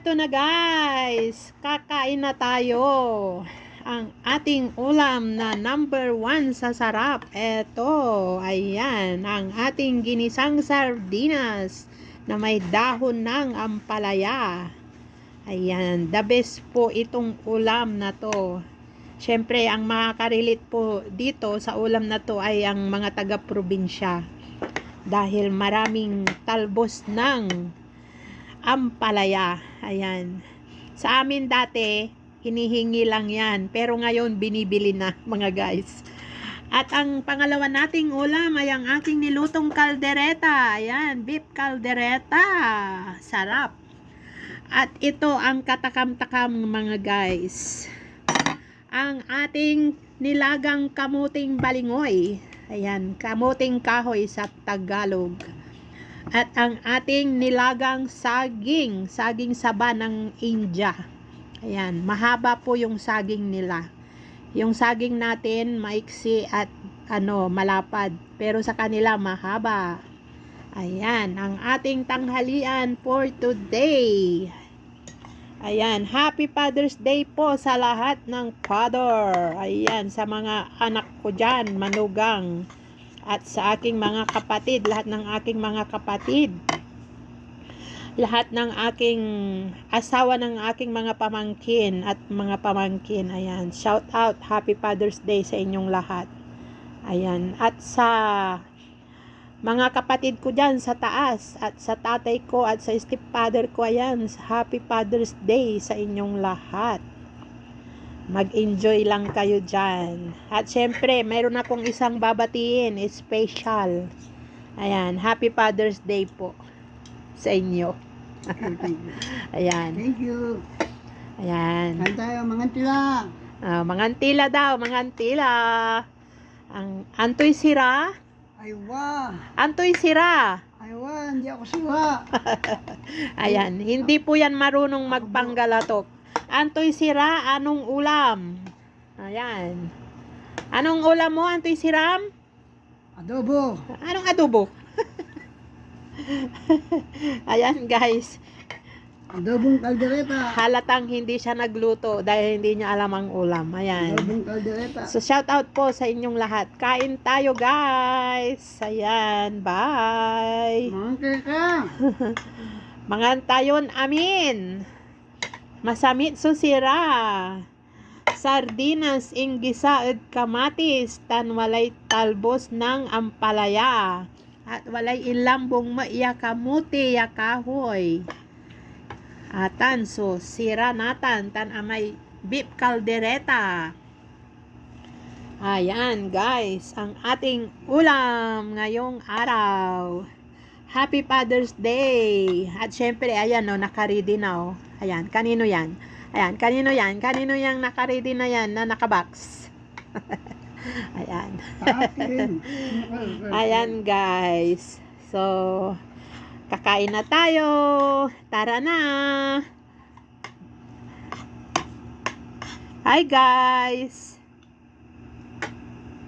Eto na guys, kakain na tayo. Ang ating ulam na number 1 sa sarap. Eto, ayan, ang ating ginisang sardinas na may dahon ng ampalaya. Ayan, the best po itong ulam na to. Siyempre, ang makaka-relate po dito sa ulam na to ay ang mga taga-probinsya. Dahil maraming talbos ng ampalaya. Ayan. Sa amin dati, hinihingi lang yan. Pero ngayon, binibili na, mga guys. At ang pangalawa nating ulam ay ang aking nilutong kaldereta. Ayan, beef kaldereta. Sarap. At ito ang katakam-takam, mga guys. Ang ating nilagang kamuting balingoy. Ayan, kamuting kahoy sa Tagalog. At ang ating nilagang saging saba ng India. Ayan, mahaba po yung saging nila. Yung saging natin maiksi at malapad, pero sa kanila mahaba. Ayan, ang ating tanghalian for today. Ayan, Happy Father's Day po sa lahat ng father. Ayan, sa mga anak ko dyan, manugang. At sa aking mga kapatid, lahat ng aking mga kapatid, lahat ng aking asawa ng aking mga pamangkin at mga pamangkin, ayan, shout out, Happy Father's Day sa inyong lahat. Ayan, at sa mga kapatid ko dyan sa taas, at sa tatay ko at sa stepfather ko, ayan, Happy Father's Day sa inyong lahat. Mag-enjoy lang kayo dyan. At syempre, mayroon akong isang babatiin, special. Ayan, Happy Father's Day po sa inyo. Ayan. Thank you. Ayan. Kain tayo, mangantila. Mangantila daw, mangantila. Ang antoy sira? Aywa. Antoy sira. Aywa, hindi ako siwa. Ayan, hindi po yan marunong magpanggalatok. Antoy sira, anong ulam? Ayan. Anong ulam mo, Antoy Siram? Adobo. Anong adobo? Ayan guys. Adobong kaldereta. Halatang hindi siya nagluto dahil hindi niya alam ang ulam. Ayan. Adobong kaldereta. So shout out po sa inyong lahat. Kain tayo guys. Ayan. Bye. Mangke ka. Mangantayon amin. Masamit susira. Sardinas inggisa ed kamatis tan walay talbos ng ampalaya. At walay ilambong maiya kamuti ya kahoy. Atan so sira natan tan amay beef kaldereta. Ayan guys, ang ating ulam ngayong araw. Happy Father's Day. At syempre ayan naka-ready na Ayan, kanino yan? Ayan, kanino yan? Kanino yung naka-ready na yan na naka-box? Ayan. Ayan guys. So, kakain na tayo. Tara na. Hi guys.